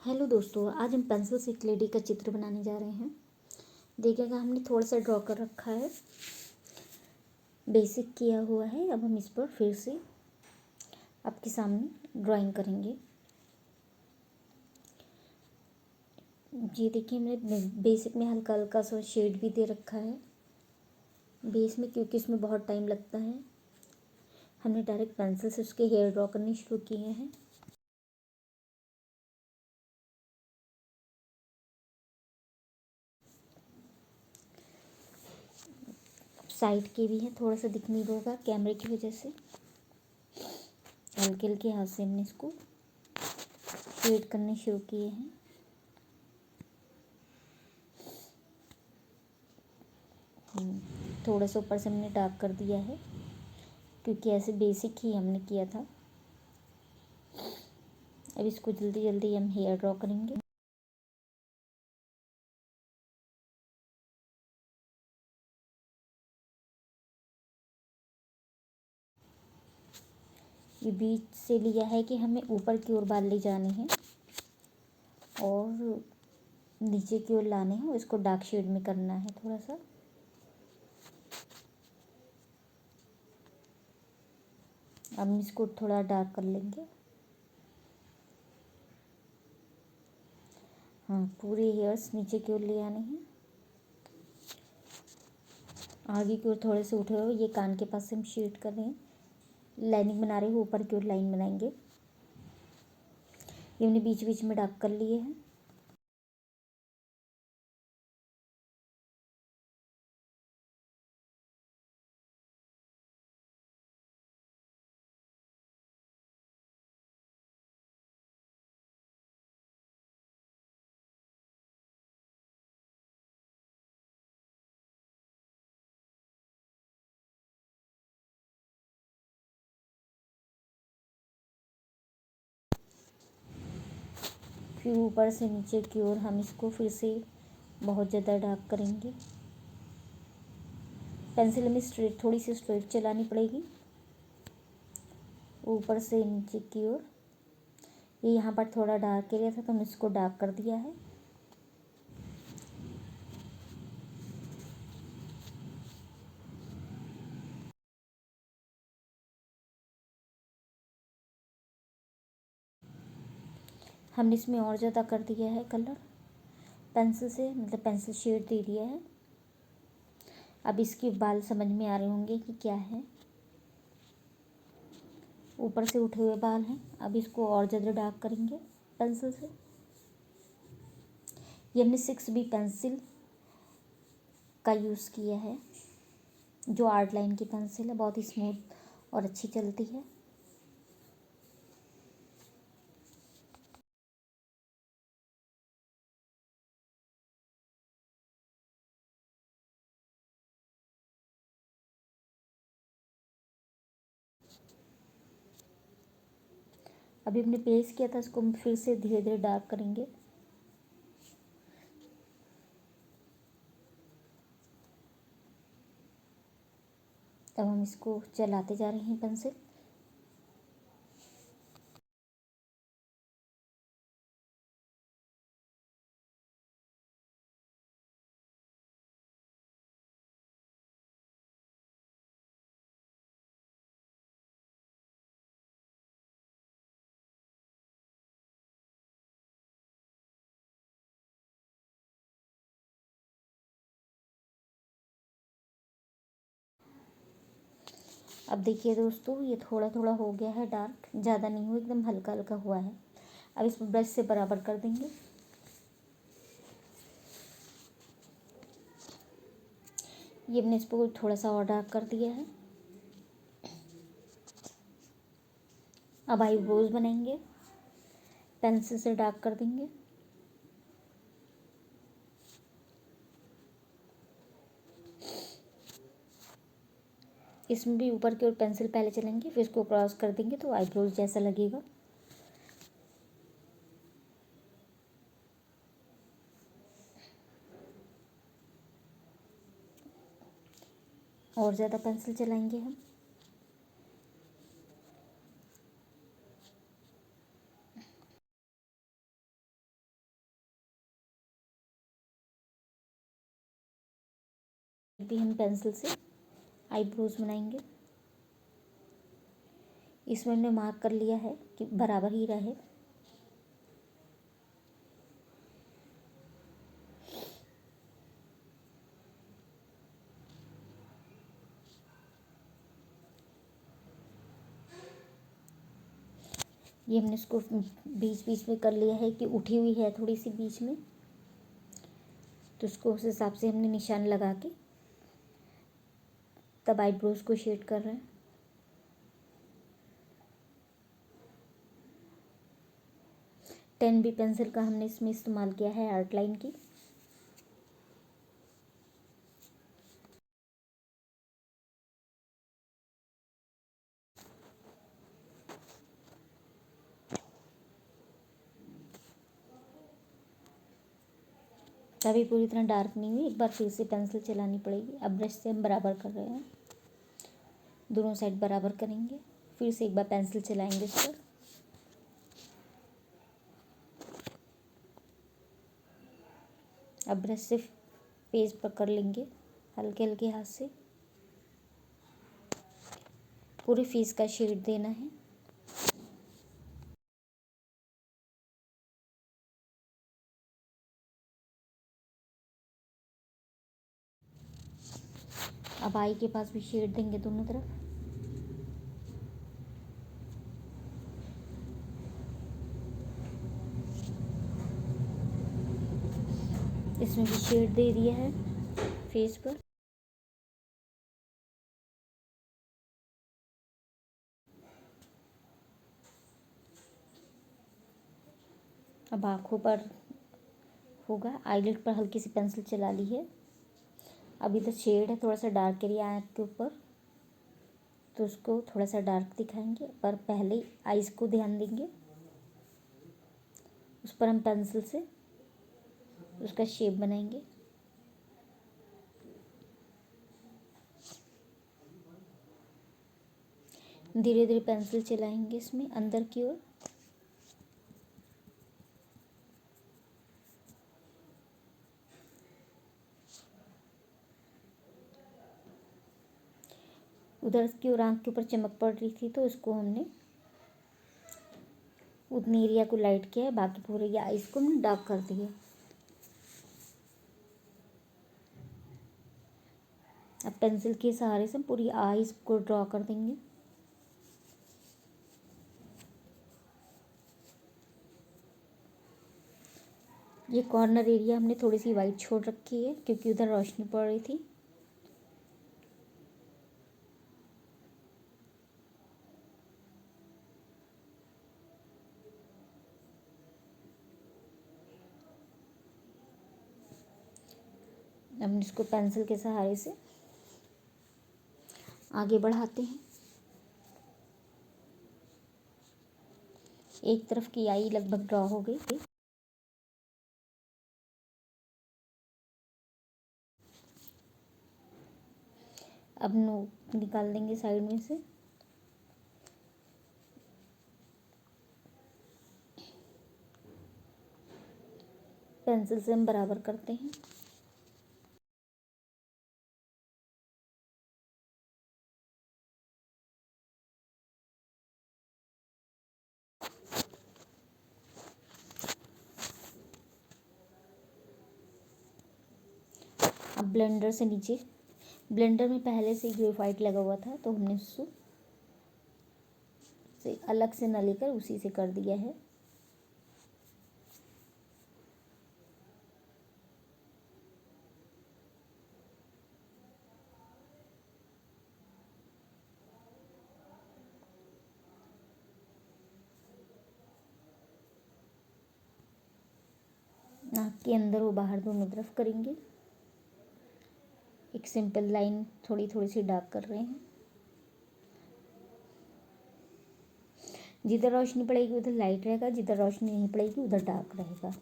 Hello दोस्तों, आज हम पेंसिल से एक लेडी का चित्र बनाने जा रहे हैं। देखिएगा, हमने थोड़ा सा ड्रॉ कर रखा है, बेसिक किया हुआ है। अब हम इस पर फिर से आपके सामने ड्राइंग करेंगे। ये देखिए, हमने बेसिक में हल्का हल्का सा शेड भी दे रखा है बेस में, क्योंकि इसमें बहुत टाइम लगता है। हमने डायरेक्ट पेंसिल से उसके हेयर ड्रॉ करने शुरू किए हैं। साइड के भी हैं, थोड़ा सा दिख नहीं होगा कैमरे की वजह से। हल्के हल्के हाथ से हमने इसको शेड करने शुरू किए हैं। थोड़ा सा ऊपर से हमने डार्क कर दिया है, क्योंकि ऐसे बेसिक ही हमने किया था। अब इसको जल्दी जल्दी हम हेयर ड्रॉ करेंगे। ये बीच से लिया है कि हमें ऊपर की ओर बाल ले जाने हैं और नीचे की ओर लाने हैं, और इसको डार्क शेड में करना है थोड़ा सा। अब हम इसको थोड़ा डार्क कर लेंगे। हाँ, पूरे हेयर्स नीचे की ओर ले आने हैं। आगे की ओर थोड़े से उठे हुए, ये कान के पास से हम शेड कर रहे हैं, लाइनिंग बना रहे हैं। ऊपर की ओर लाइन बनाएंगे। ये हमने बीच बीच में डार्क कर लिए हैं। फिर ऊपर से नीचे की ओर हम इसको फिर से बहुत ज़्यादा डार्क करेंगे। पेंसिल हमें स्ट्रेट, थोड़ी सी स्ट्रेट चलानी पड़ेगी ऊपर से नीचे की ओर। ये यहाँ पर थोड़ा डार्क एरिया था, तो हमने इसको डार्क कर दिया है। हमने इसमें और ज़्यादा कर दिया है कलर पेंसिल से, मतलब पेंसिल शेड दे दिया है। अब इसके बाल समझ में आ रहे होंगे कि क्या है। ऊपर से उठे हुए बाल हैं। अब इसको और ज़्यादा डार्क करेंगे पेंसिल से। ये हमने 6B पेंसिल का यूज़ किया है, जो आर्ट लाइन की पेंसिल है, बहुत ही स्मूथ और अच्छी चलती है। अभी हमने पेस्ट किया था, इसको हम फिर से धीरे धीरे डार्क करेंगे। तब हम इसको चलाते जा रहे हैं पेंसिल। अब देखिए दोस्तों, ये थोड़ा थोड़ा हो गया है डार्क, ज़्यादा नहीं हुआ, एकदम हल्का हल्का हुआ है। अब इसको ब्रश से बराबर कर देंगे। ये हमने इसको थोड़ा सा और डार्क कर दिया है। अब आईब्रोज बनाएंगे, पेंसिल से डार्क कर देंगे। इसमें भी ऊपर की ओर पेंसिल पहले चलेंगे, फिर इसको क्रॉस कर देंगे तो आईब्रोज जैसा लगेगा। और ज़्यादा पेंसिल चलाएंगे हम। भी हम पेंसिल से आईब्रोज बनाएंगे। इसमें हमने मार्क कर लिया है कि बराबर ही रहे। ये हमने इसको बीच बीच में कर लिया है कि उठी हुई है थोड़ी सी बीच में, तो उसको उस हिसाब से हमने निशान लगा के तब आईब्रोज को शेड कर रहे हैं। टेन बी पेंसिल का हमने इसमें इस्तेमाल किया है आर्ट लाइन की। अभी पूरी तरह डार्क नहीं हुई, एक बार फिर से पेंसिल चलानी पड़ेगी। अब ब्रश से हम बराबर कर रहे हैं, दोनों साइड बराबर करेंगे। फिर से एक बार पेंसिल चलाएंगे इस पर। अब ब्रश से पेज पकड़ लेंगे हल्के हल्के हाथ से। पूरे फेस का शेड देना है। अब आई के पास भी शेड देंगे दोनों तरफ। इसमें भी शेड दे दिया है फेस पर। अब आँखों पर होगा। आईलिड पर हल्की सी पेंसिल चला ली है। अब इधर शेड है थोड़ा सा डार्क एरिया आँख के ऊपर, तो उसको थोड़ा सा डार्क दिखाएंगे, पर पहले आइज़ को ध्यान देंगे। उस पर हम पेंसिल से उसका शेप बनाएंगे। धीरे धीरे पेंसिल चलाएंगे इसमें अंदर की ओर। उधर की ओर आँख के ऊपर चमक पड़ रही थी, तो उसको हमने उतनी एरिया को लाइट किया है, बाकी पूरे ये आइज़ को हमने डार्क कर दिया। अब पेंसिल के सहारे से पूरी आइज़ को ड्रॉ कर देंगे। ये कॉर्नर एरिया हमने थोड़ी सी वाइट छोड़ रखी है क्योंकि उधर रोशनी पड़ रही थी। हम इसको पेंसिल के सहारे से आगे बढ़ाते हैं। एक तरफ की आई लगभग ड्रॉ हो गई थी। अब नोक निकाल देंगे साइड में से। पेंसिल से हम बराबर करते हैं। अब ब्लेंडर से नीचे, ब्लेंडर में पहले से ग्रेफाइट लगा हुआ था, तो हमने उसको से अलग से न लेकर उसी से कर दिया है। नाक के अंदर वो बाहर दोनों तरफ करेंगे। एक सिंपल लाइन थोड़ी थोड़ी सी डार्क कर रहे हैं। जिधर रोशनी पड़ेगी उधर लाइट रहेगा, जिधर रोशनी नहीं पड़ेगी उधर डार्क रहेगा।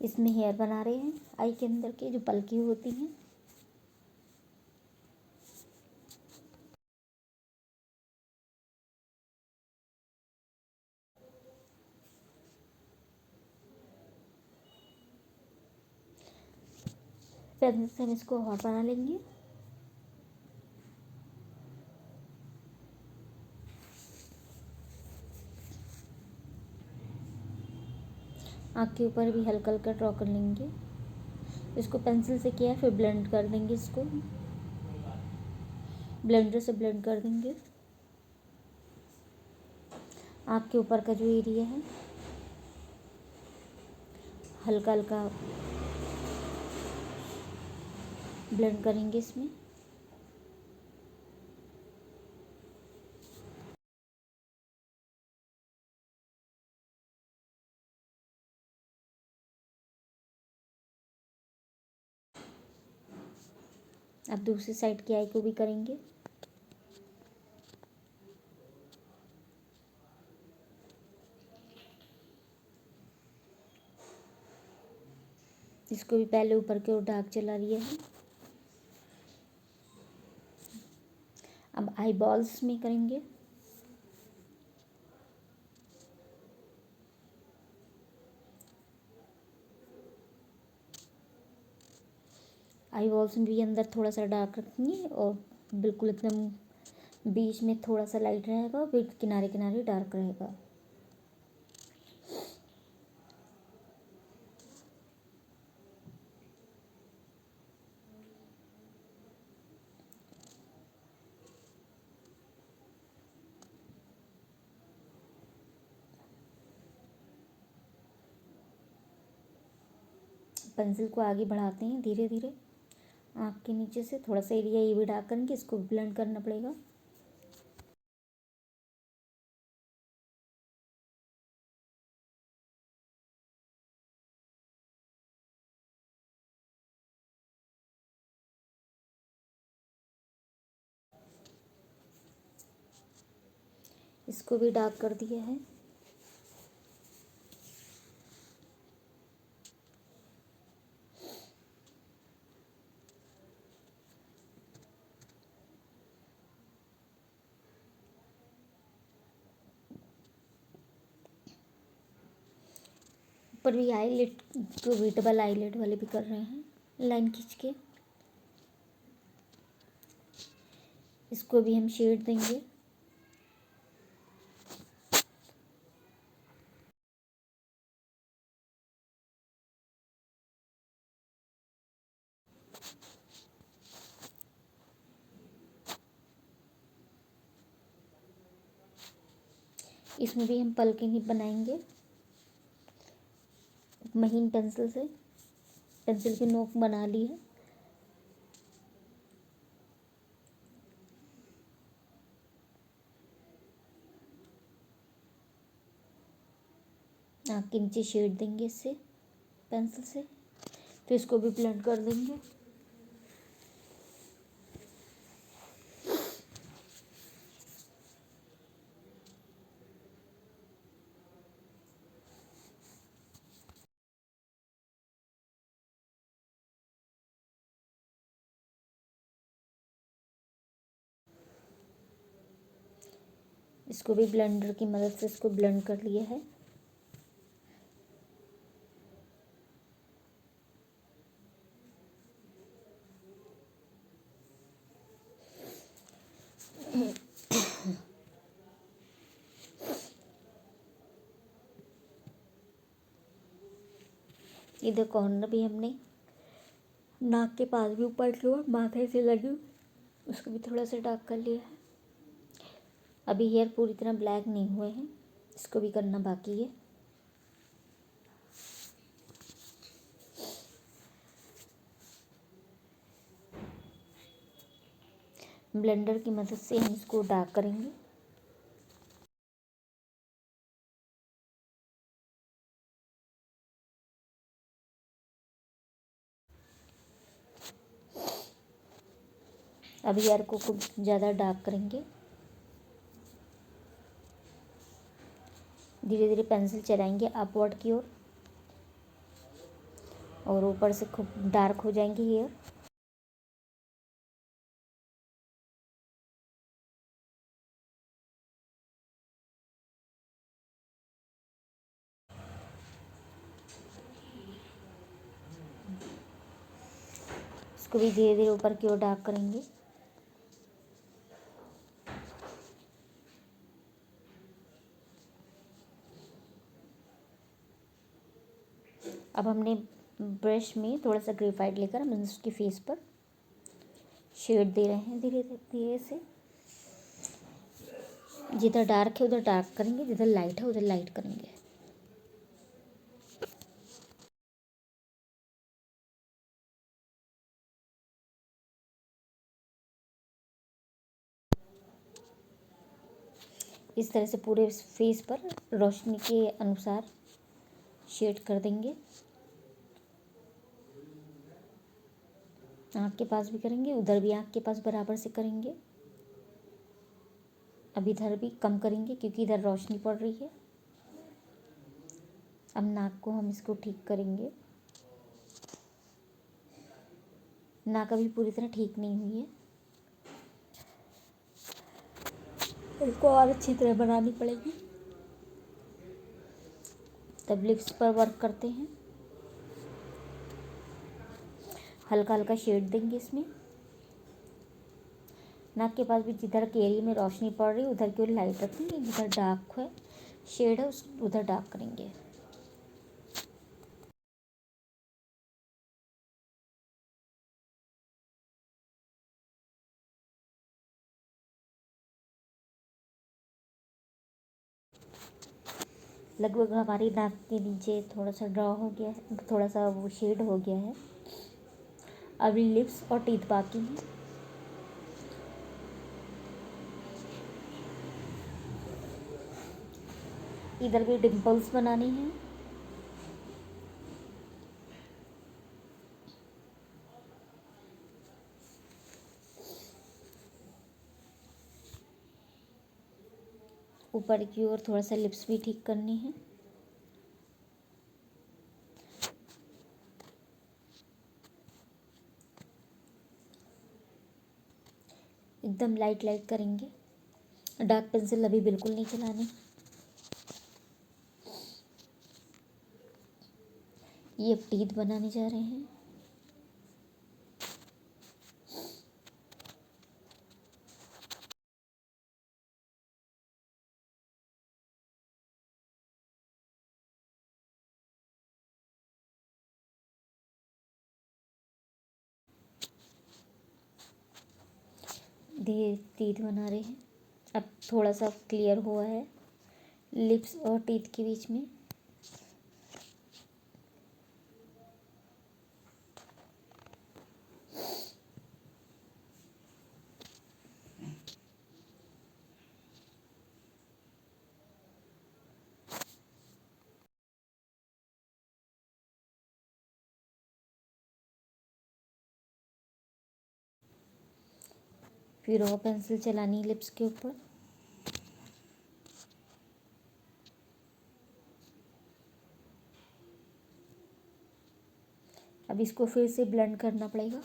इसमें हेयर बना रहे हैं आई के अंदर के जो पलकी होती हैं। पेंसिल से हम इसको और बना लेंगे। आँख के ऊपर भी हल्का हल्का ड्रॉ कर लेंगे। इसको पेंसिल से किया है, फिर ब्लेंड कर देंगे। इसको ब्लेंडर से ब्लेंड कर देंगे। आँख के ऊपर का जो एरिया है हल्का हल्का ब्लेंड करेंगे इसमें। अब दूसरी साइड की आई को भी करेंगे। इसको भी पहले ऊपर की ओर डार्क चला लिया है। अब आई बॉल्स में करेंगे। आई बॉल्स में भी अंदर थोड़ा सा डार्क रखेंगे और बिल्कुल एकदम बीच में थोड़ा सा लाइट रहेगा और फिर किनारे किनारे डार्क रहेगा। पेंसिल को आगे बढ़ाते हैं धीरे धीरे। आँख के नीचे से थोड़ा सा एरिया ये भी डार्क करेंगे। इसको ब्लेंड करना पड़ेगा। इसको भी डार्क कर दिया है। ऊपर भी आईलेट को भी डबल आईलेट वाले भी कर रहे हैं लाइन खींच के। इसको भी हम शेड देंगे। इसमें भी हम पलके ही बनाएंगे महीन पेंसिल से। पेंसिल की नोक बना ली है। आँख के नीचे शेड देंगे इससे पेंसिल से। फिर इसको भी ब्लेंड कर देंगे। इसको भी ब्लेंडर की मदद से इसको ब्लेंड कर लिया है। इधर कॉर्नर भी हमने नाक के पास भी ऊपर की ओर माथे से लगी उसको भी थोड़ा सा डार्क कर लिया है। अभी हेयर पूरी तरह ब्लैक नहीं हुए हैं। इसको भी करना बाकी है। ब्लेंडर की मदद से हम इसको डार्क करेंगे। अब हेयर को कुछ ज़्यादा डार्क करेंगे। धीरे धीरे पेंसिल चलाएंगे अपवर्ड की ओर। और ऊपर से खूब डार्क हो जाएंगे हेयर। इसको भी धीरे धीरे ऊपर की ओर डार्क करेंगे। अब हमने ब्रश में थोड़ा सा ग्रेफाइट लेकर हम उसके फेस पर शेड दे रहे हैं धीरे धीरे से। जिधर डार्क है उधर डार्क करेंगे, जिधर लाइट है उधर लाइट करेंगे। इस तरह से पूरे फेस पर रोशनी के अनुसार शेड कर देंगे। आँख के पास भी करेंगे, उधर भी आँख के पास बराबर से करेंगे। अब इधर भी कम करेंगे क्योंकि इधर रोशनी पड़ रही है। अब नाक को हम इसको ठीक करेंगे। नाक अभी पूरी तरह ठीक नहीं हुई है, इसको और अच्छी तरह बनानी पड़ेगी। तब लिप्स पर वर्क करते हैं। हल्का हल्का शेड देंगे इसमें। नाक के पास भी जिधर के एरिया में रोशनी पड़ रही है उधर की ओर लाइट रखेंगे, जिधर डार्क है शेड है उस उधर डार्क करेंगे। लगभग हमारी नाक के नीचे थोड़ा सा ड्रॉ हो गया है, थोड़ा सा वो शेड हो गया है। अब लिप्स और टीथ बाकी हैं। इधर भी डिम्पल्स बनानी है। ऊपर की ओर थोड़ा सा लिप्स भी ठीक करनी है। एकदम लाइट लाइट करेंगे। डार्क पेंसिल अभी बिल्कुल नहीं चलानी। ये अब टीथ बनाने जा रहे हैं। धीरे टीथ बना रहे हैं। अब थोड़ा सा क्लियर हुआ है लिप्स और टीथ के बीच में। फिर और पेंसिल चलानी है लिप्स के ऊपर। अब इसको फिर से ब्लेंड करना पड़ेगा।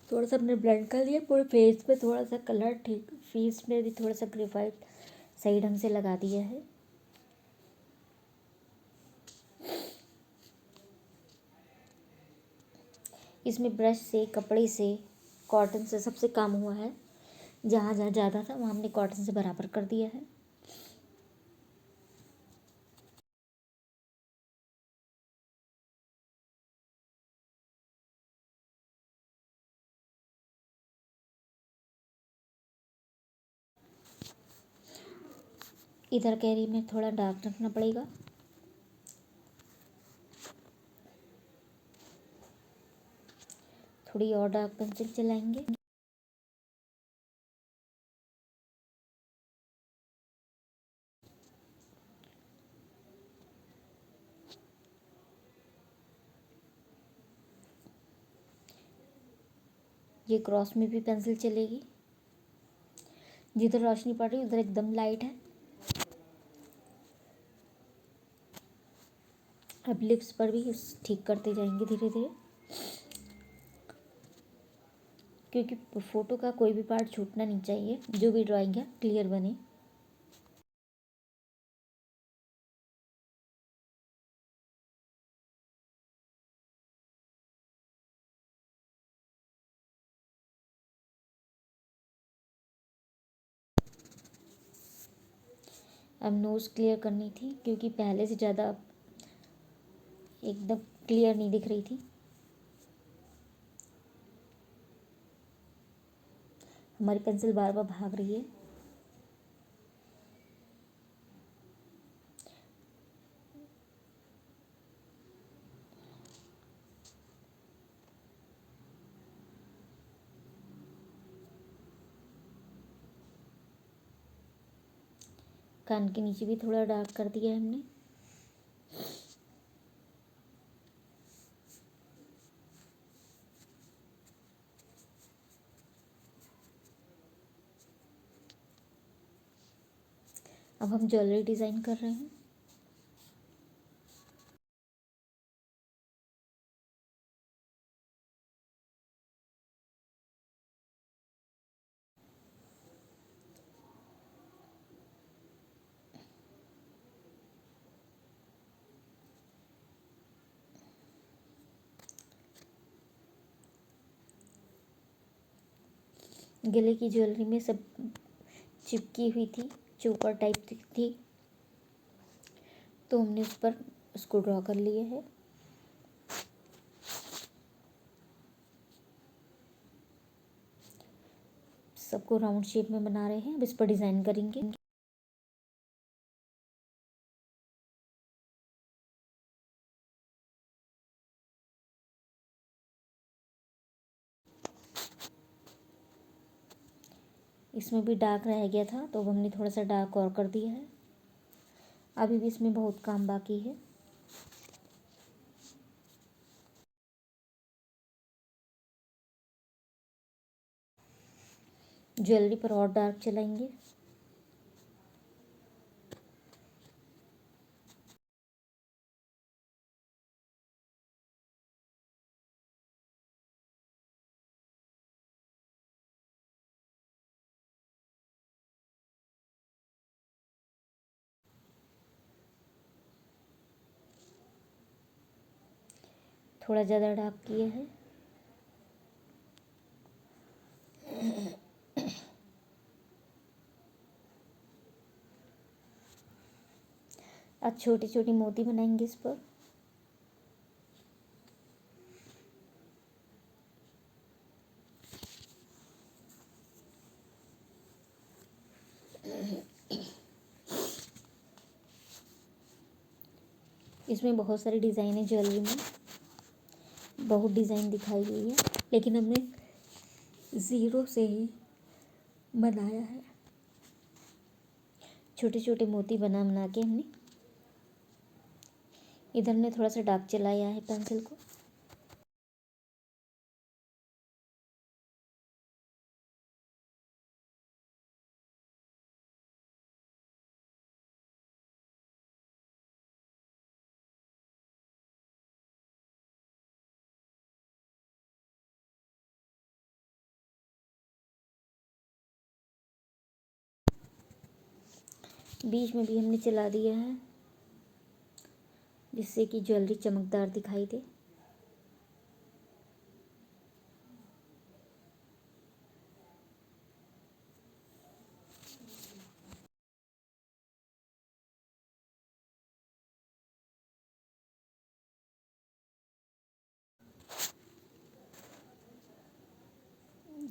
थोड़ा सा हमने ब्लेंड कर लिया पूरे फेस पे, थोड़ा सा कलर ठीक, फेस में भी थोड़ा सा ग्रेफाइट सही ढंग से लगा दिया है। इसमें ब्रश से, कपड़े से, कॉटन से सबसे काम हुआ है। जहाँ जहाँ ज़्यादा था वहाँ हमने कॉटन से बराबर कर दिया है। इधर कैरी में थोड़ा डार्क रखना पड़ेगा। थोड़ी और डार्क पेंसिल चलाएंगे। ये क्रॉस में भी पेंसिल चलेगी। जिधर रोशनी पड़ रही है उधर एकदम लाइट है। अब लिप्स पर भी ठीक करते जाएंगे धीरे धीरे, क्योंकि फ़ोटो का कोई भी पार्ट छूटना नहीं चाहिए, जो भी ड्राइंग है क्लियर बने। अब नोज़ क्लियर करनी थी, क्योंकि पहले से ज़्यादा एकदम क्लियर नहीं दिख रही थी। हमारी पेंसिल बार बार भाग रही है। कान के नीचे भी थोड़ा डार्क कर दिया है हमने। अब हम ज्वेलरी डिज़ाइन कर रहे हैं। गले की ज्वेलरी में सब चिपकी हुई थी, चोकर टाइप थी, तो हमने उस पर उसको ड्रॉ कर लिया है। सबको राउंड शेप में बना रहे हैं। अब इस पर डिज़ाइन करेंगे। इसमें भी डार्क रह गया था, तो अब हमने थोड़ा सा डार्क और कर दिया है। अभी भी इसमें बहुत काम बाकी है। ज्वेलरी पर और डार्क चलाएंगे। थोड़ा ज़्यादा डार्क किया है। अब छोटी छोटी मोती बनाएंगे इस पर। इसमें बहुत सारी डिज़ाइन है। ज्वेलरी में बहुत डिज़ाइन दिखाई गई है, लेकिन हमने ज़ीरो से ही बनाया है। छोटे छोटे मोती बना बना के हमने इधर ने थोड़ा सा डार्क चलाया है पेंसिल को। बीच में भी हमने चला दिया है, जिससे कि ज्वेलरी चमकदार दिखाई दे।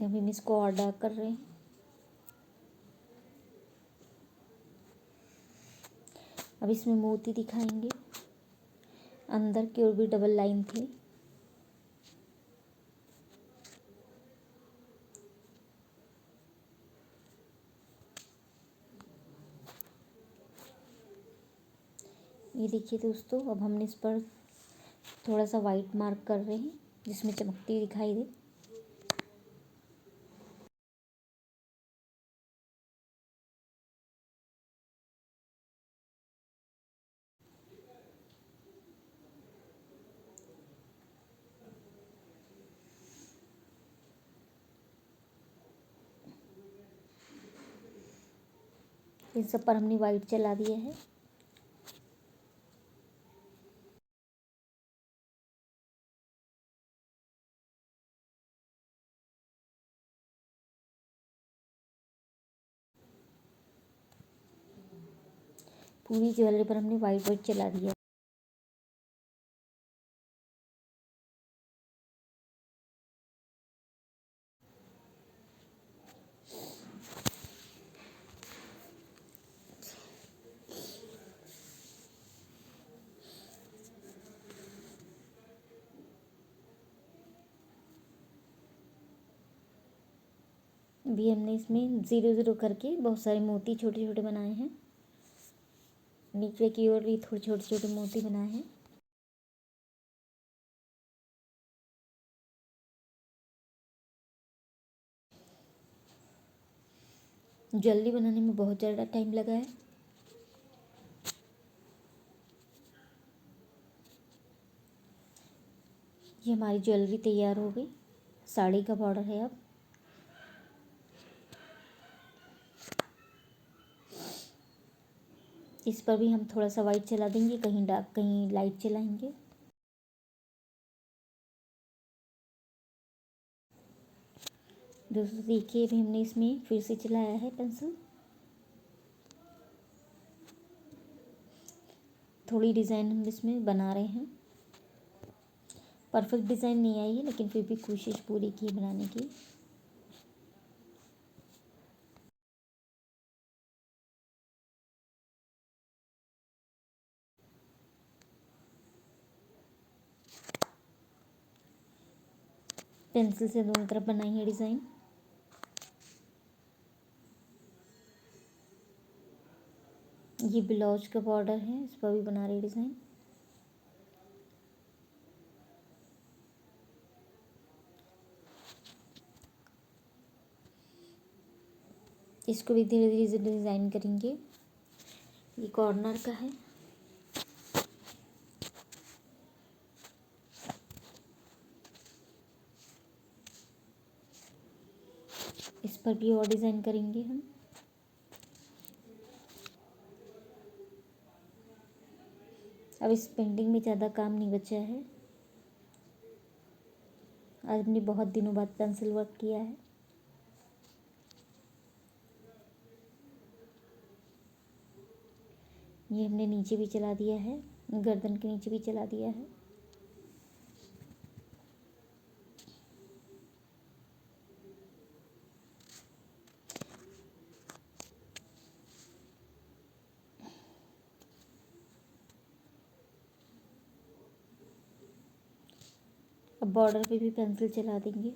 अभी हम इसको और डार्क कर रहे हैं। अब इसमें मोती दिखाएंगे। अंदर की ओर भी डबल लाइन थी। ये देखिए दोस्तों, अब हमने इस पर थोड़ा सा वाइट मार्क कर रहे हैं, जिसमें चमकती दिखाई दे। इन सब पर हमने वाइट चला दिया है। पूरी ज्वेलरी पर हमने वाइट वाइट चला दिया। अभी हमने इसमें ज़ीरो ज़ीरो करके बहुत सारे मोती छोटे छोटे बनाए हैं। नीचे की ओर भी थोड़े छोटे छोटे मोती बनाए हैं। ज्वेलरी बनाने में बहुत ज़्यादा टाइम लगा है। ये हमारी ज्वेलरी तैयार हो गई। साड़ी का बॉर्डर है अब। इस पर भी हम थोड़ा सा वाइट चला देंगे, कहीं डार्क कहीं लाइट चलाएंगे। दोस्तों देखिए, अभी हमने इसमें फिर से चलाया है पेंसिल। थोड़ी डिज़ाइन हम इसमें बना रहे हैं। परफेक्ट डिज़ाइन नहीं आई है, लेकिन फिर भी कोशिश पूरी की बनाने की। पेंसिल से दोनों तरफ बनाई है डिज़ाइन। ये ब्लाउज का बॉर्डर है, इस पर भी बना रही डिज़ाइन। इसको भी धीरे धीरे डिज़ाइन करेंगे। ये कॉर्नर का है। इस पर भी और डिज़ाइन करेंगे हम। अब इस पेंटिंग में ज़्यादा काम नहीं बचा है। आज हमने बहुत दिनों बाद पेंसिल वर्क किया है। ये हमने नीचे भी चला दिया है, गर्दन के नीचे भी चला दिया है। अब बॉर्डर पे भी पेंसिल चला देंगे।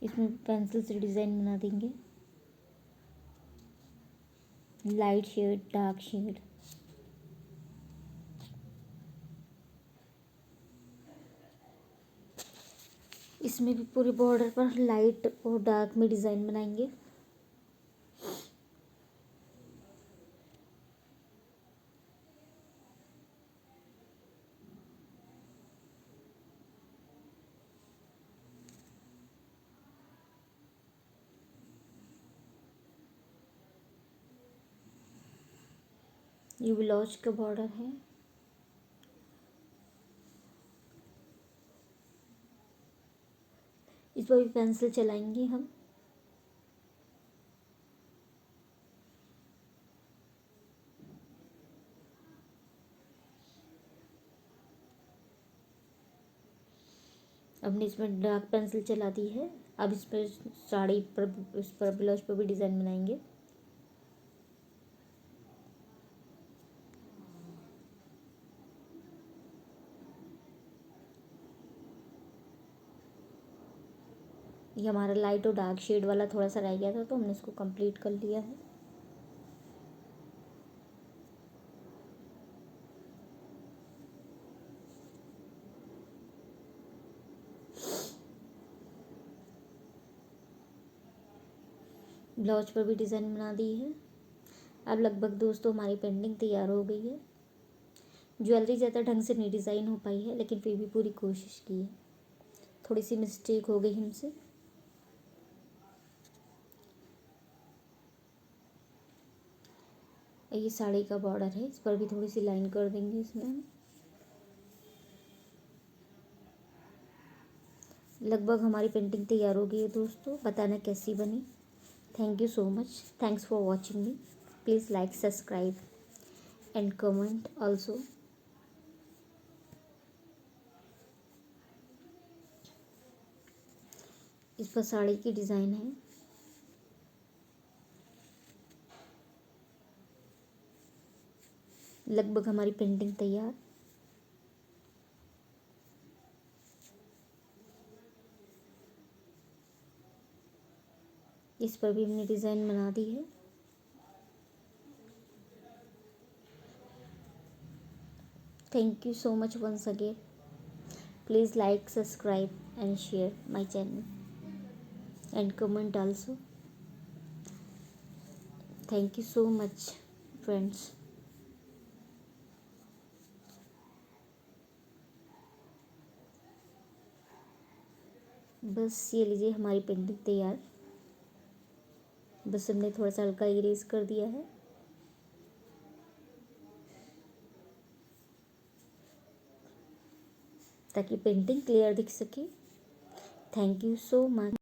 इसमें पेंसिल से डिज़ाइन बना देंगे। Light shade, dark shade. इसमें भी पूरे बॉर्डर पर लाइट और डार्क में डिज़ाइन बनाएंगे। ये ब्लाउज का बॉर्डर है। इस पर भी पेंसिल चलाएंगे हम। हमने इसमें डार्क पेंसिल चला दी है। अब इस पर साड़ी पर, इस पर ब्लाउज पर भी डिज़ाइन बनाएंगे। ये हमारा लाइट और डार्क शेड वाला थोड़ा सा रह गया था, तो हमने इसको कंप्लीट कर लिया है। ब्लाउज पर भी डिज़ाइन बना दी है। अब लगभग दोस्तों हमारी पेंटिंग तैयार हो गई है। ज्वेलरी ज़्यादा ढंग से नहीं डिज़ाइन हो पाई है, लेकिन फिर भी पूरी कोशिश की है। थोड़ी सी मिस्टेक हो गई हमसे। ये साड़ी का बॉर्डर है, इस पर भी थोड़ी सी लाइन कर देंगे इसमें हम। लगभग हमारी पेंटिंग तैयार हो गई है दोस्तों, बताना कैसी बनी। Thank you so much, thanks for watching me. Please like, subscribe and comment also. इस पर साड़ी की डिज़ाइन है। लगभग हमारी पेंटिंग तैयार। इस पर भी हमने डिज़ाइन बना दी है। Thank you so much once again. Please like, subscribe and share my channel and comment also. Thank you so much friends. बस ये लीजिए हमारी पेंटिंग तैयार। बस हमने थोड़ा सा हल्का इरेज कर दिया है ताकि पेंटिंग क्लियर दिख सके। Thank you so much.